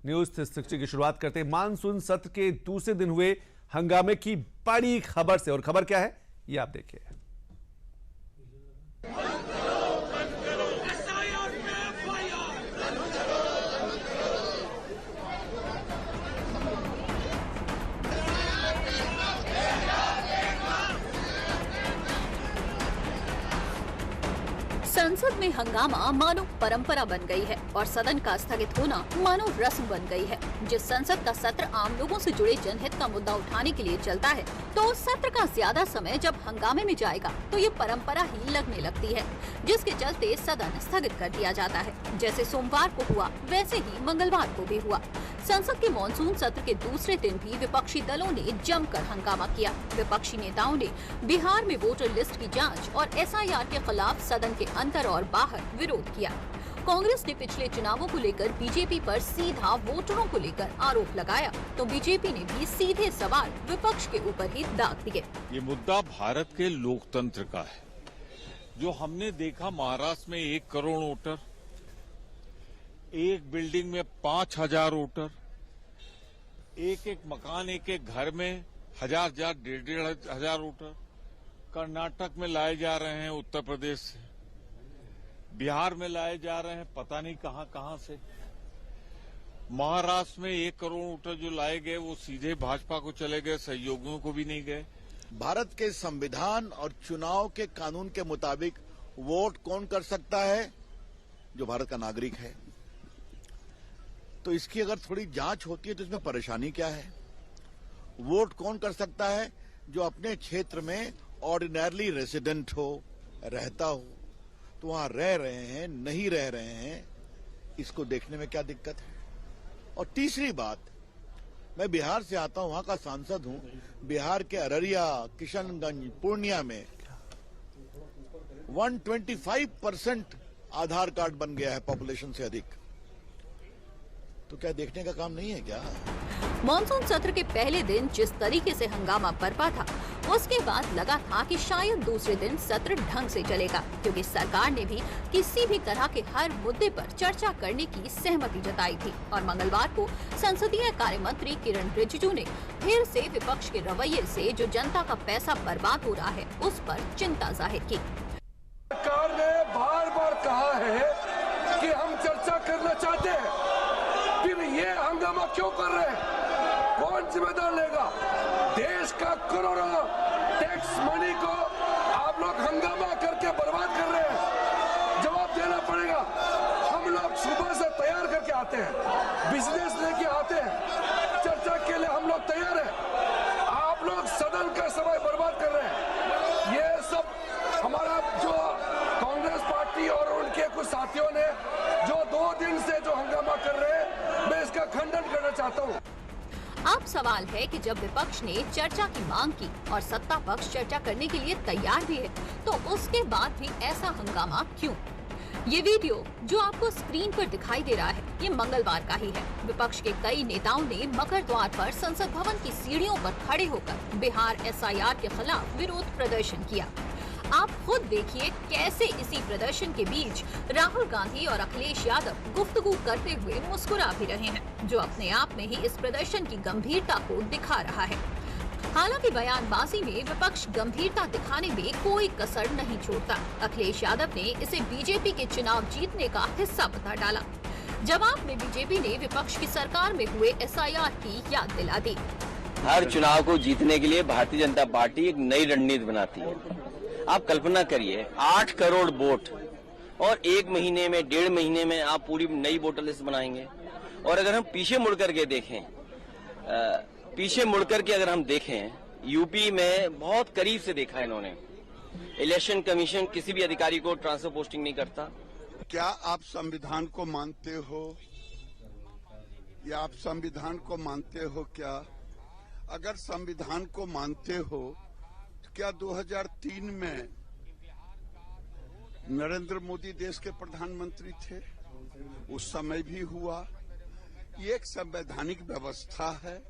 News 360 की शुरुआत करते हैं मानसून सत्र के दूसरे दिन हुए हंगामे की बड़ी खबर से। और खबर क्या है ये आप देखिए। संसद में हंगामा मानो परंपरा बन गई है और सदन का स्थगित होना मानो रस्म बन गई है। जिस संसद का सत्र आम लोगों से जुड़े जनहित का मुद्दा उठाने के लिए चलता है, तो उस सत्र का ज्यादा समय जब हंगामे में जाएगा तो ये परंपरा ही लगने लगती है, जिसके चलते सदन स्थगित कर दिया जाता है। जैसे सोमवार को हुआ वैसे ही मंगलवार को भी हुआ। संसद के मॉनसून सत्र के दूसरे दिन भी विपक्षी दलों ने जमकर हंगामा किया। विपक्षी नेताओं ने बिहार में वोटर लिस्ट की जांच और एसआईआर के खिलाफ सदन के अंदर और बाहर विरोध किया। कांग्रेस ने पिछले चुनावों को लेकर बीजेपी पर सीधा वोटरों को लेकर आरोप लगाया, तो बीजेपी ने भी सीधे सवाल विपक्ष के ऊपर ही दाग दिए। ये मुद्दा भारत के लोकतंत्र का है। जो हमने देखा महाराष्ट्र में 1 करोड़ वोटर, एक बिल्डिंग में 5000 वोटर, एक मकान एक घर में 1000 डेढ़ हजार वोटर कर्नाटक में लाए जा रहे हैं, उत्तर प्रदेश से, बिहार में लाए जा रहे हैं, पता नहीं कहां से। महाराष्ट्र में 1 करोड़ वोटर जो लाए गए वो सीधे भाजपा को चले गए, सहयोगियों को भी नहीं गए। भारत के संविधान और चुनाव के कानून के मुताबिक वोट कौन कर सकता है? जो भारत का नागरिक है। तो इसकी अगर थोड़ी जांच होती है तो इसमें परेशानी क्या है? वोट कौन कर सकता है? जो अपने क्षेत्र में ऑर्डिनरली रेजिडेंट हो, रहता हो, तो वहां रह रहे हैं, नहीं रह रहे हैं, इसको देखने में क्या दिक्कत है? और तीसरी बात, मैं बिहार से आता हूं, वहां का सांसद हूं। बिहार के अररिया, किशनगंज, पूर्णिया में 125% आधार कार्ड बन गया है पॉपुलेशन से अधिक। तो क्या देखने का काम नहीं है क्या? मॉनसून सत्र के पहले दिन जिस तरीके से हंगामा बरपा था, उसके बाद लगा था कि शायद दूसरे दिन सत्र ढंग से चलेगा, क्योंकि सरकार ने भी किसी भी तरह के हर मुद्दे पर चर्चा करने की सहमति जताई थी। और मंगलवार को संसदीय कार्य मंत्री किरण रिजिजू ने फिर से विपक्ष के रवैये से जो जनता का पैसा बर्बाद हो रहा है, उस पर चिंता जाहिर की। सरकार ने बार-बार कहा है कि हम चर्चा करना चाहते हैं, फिर ये हंगामा क्यों कर रहे हैं? कौन जिम्मेदार लेगा? देश का करोड़ों टैक्स मनी को आप लोग हंगामा करके बर्बाद कर रहे हैं। जवाब देना पड़ेगा। हम लोग सुबह से तैयार करके आते हैं, बिजनेस लेके आते हैं, चर्चा के लिए हम लोग तैयार हैं। आप लोग सदन का समय बर्बाद कर रहे हैं। ये सब हमारा जो कांग्रेस पार्टी और उनके कुछ साथियों ने जो 2 दिन से जो हंगामा कर रहे हैं, मैं इसका खंडन करना चाहता हूँ। अब सवाल है कि जब विपक्ष ने चर्चा की मांग की और सत्ता पक्ष चर्चा करने के लिए तैयार भी है, तो उसके बाद भी ऐसा हंगामा क्यों? ये वीडियो जो आपको स्क्रीन पर दिखाई दे रहा है, ये मंगलवार का ही है। विपक्ष के कई नेताओं ने मकर द्वार पर संसद भवन की सीढ़ियों पर खड़े होकर बिहार एसआईआर के खिलाफ विरोध प्रदर्शन किया। आप खुद देखिए कैसे इसी प्रदर्शन के बीच राहुल गांधी और अखिलेश यादव गुफ्तगू करते हुए मुस्कुरा भी रहे हैं, जो अपने आप में ही इस प्रदर्शन की गंभीरता को दिखा रहा है। हालांकि बयानबाजी में विपक्ष गंभीरता दिखाने में कोई कसर नहीं छोड़ता। अखिलेश यादव ने इसे बीजेपी के चुनाव जीतने का हिस्सा बता डाला। जवाब में बीजेपी ने विपक्ष की सरकार में हुए एसआईआर की याद दिला दी। हर चुनाव को जीतने के लिए भारतीय जनता पार्टी एक नई रणनीति बनाती है। आप कल्पना करिए 8 करोड़ वोट और 1 महीने में, 1.5 महीने में आप पूरी नई वोटर लिस्ट बनाएंगे। और अगर हम पीछे मुड़कर के अगर हम देखें, यूपी में बहुत करीब से देखा इन्होंने। इलेक्शन कमीशन किसी भी अधिकारी को ट्रांसफर पोस्टिंग नहीं करता। क्या आप संविधान को मानते हो या आप संविधान को मानते हो क्या? अगर संविधान को मानते हो तो क्या 2003 में नरेंद्र मोदी देश के प्रधानमंत्री थे? उस समय भी हुआ। ये एक संवैधानिक व्यवस्था है।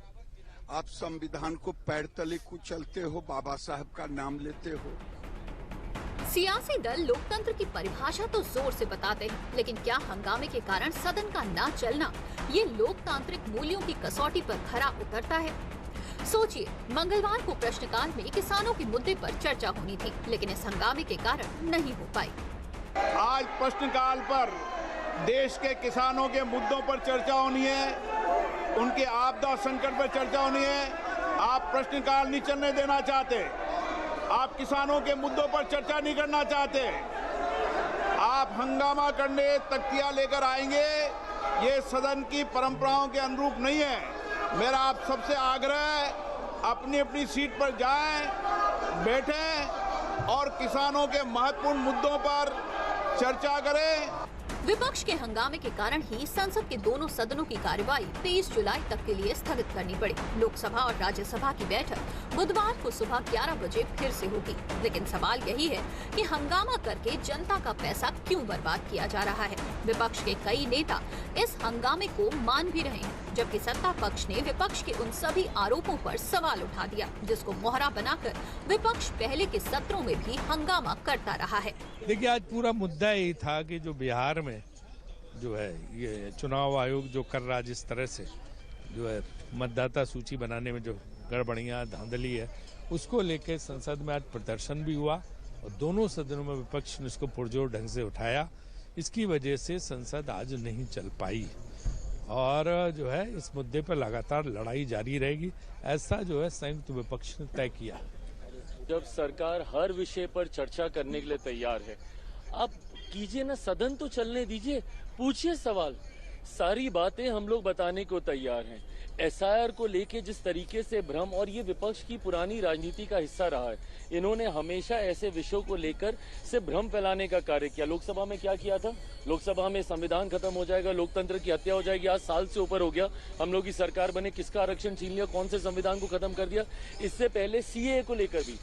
आप संविधान को पैर तले कुचलते हो, बाबा साहब का नाम लेते हो। सियासी दल लोकतंत्र की परिभाषा तो जोर से बताते हैं, लेकिन क्या हंगामे के कारण सदन का ना चलना ये लोकतांत्रिक मूल्यों की कसौटी पर खरा उतरता है? सोचिए, मंगलवार को प्रश्नकाल में किसानों के मुद्दे पर चर्चा होनी थी, लेकिन इस हंगामे के कारण नहीं हो पाई। आज प्रश्नकाल पर देश के किसानों के मुद्दों पर चर्चा होनी है, उनके आपदा संकट पर चर्चा होनी है। आप प्रश्नकाल नहीं चलने देना चाहते, आप किसानों के मुद्दों पर चर्चा नहीं करना चाहते, आप हंगामा करने तख्तियां लेकर आएंगे, ये सदन की परंपराओं के अनुरूप नहीं है। मेरा आप सबसे आग्रह है, अपनी अपनी सीट पर जाएं, बैठें और किसानों के महत्वपूर्ण मुद्दों पर चर्चा करें। विपक्ष के हंगामे के कारण ही संसद के दोनों सदनों की कार्यवाही 23 जुलाई तक के लिए स्थगित करनी पड़ी। लोकसभा और राज्यसभा की बैठक बुधवार को सुबह 11 बजे फिर से होगी, लेकिन सवाल यही है कि हंगामा करके जनता का पैसा क्यों बर्बाद किया जा रहा है। विपक्ष के कई नेता इस हंगामे को मान भी रहे हैं, जबकि सत्ता पक्ष ने विपक्ष के उन सभी आरोपों पर सवाल उठा दिया, जिसको मोहरा बनाकर विपक्ष पहले के सत्रों में भी हंगामा करता रहा है। देखिए, आज पूरा मुद्दा यही था कि जो बिहार में जो है ये चुनाव आयोग जो कर रहा, जिस तरह से जो है मतदाता सूची बनाने में जो गड़बड़ियां धांधली है, उसको लेकर संसद में आज प्रदर्शन भी हुआ और दोनों सदनों में विपक्ष ने इसको पुरजोर ढंग से उठाया। इसकी वजह से संसद आज नहीं चल पाई और जो है इस मुद्दे पर लगातार लड़ाई जारी रहेगी, ऐसा जो है संयुक्त विपक्ष ने तय किया। जब सरकार हर विषय पर चर्चा करने के लिए तैयार है, आप कीजिए ना, सदन तो चलने दीजिए, पूछिए सवाल, सारी बातें हम लोग बताने को तैयार हैं। एसआईआर को लेके जिस तरीके से भ्रम, और ये विपक्ष की पुरानी राजनीति का हिस्सा रहा है, इन्होंने हमेशा ऐसे विषयों को लेकर से भ्रम फैलाने का कार्य किया। लोकसभा में क्या किया था? लोकसभा में संविधान खत्म हो जाएगा, लोकतंत्र की हत्या हो जाएगी। आज साल से ऊपर हो गया, हम लोग की सरकार बने, किसका आरक्षण छीन लिया, कौन से संविधान को खत्म कर दिया। इससे पहले सीएए को लेकर भी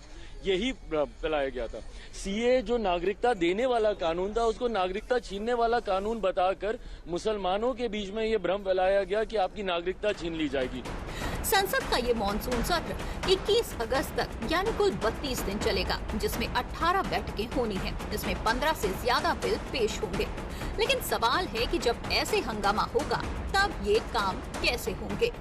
यही फैलाया गया था। सीए जो नागरिकता देने वाला कानून था, उसको नागरिकता छीनने वाला कानून बताकर मुसलमानों के बीच में ये भ्रम फैलाया गया कि आपकी नागरिकता छीन ली जाएगी। संसद का ये मॉनसून सत्र 21 अगस्त तक यानी कुल 32 दिन चलेगा, जिसमें 18 बैठकें होनी हैं। इसमें 15 से ज्यादा बिल पेश होंगे, लेकिन सवाल है कि जब ऐसे हंगामा होगा तब ये काम कैसे होंगे।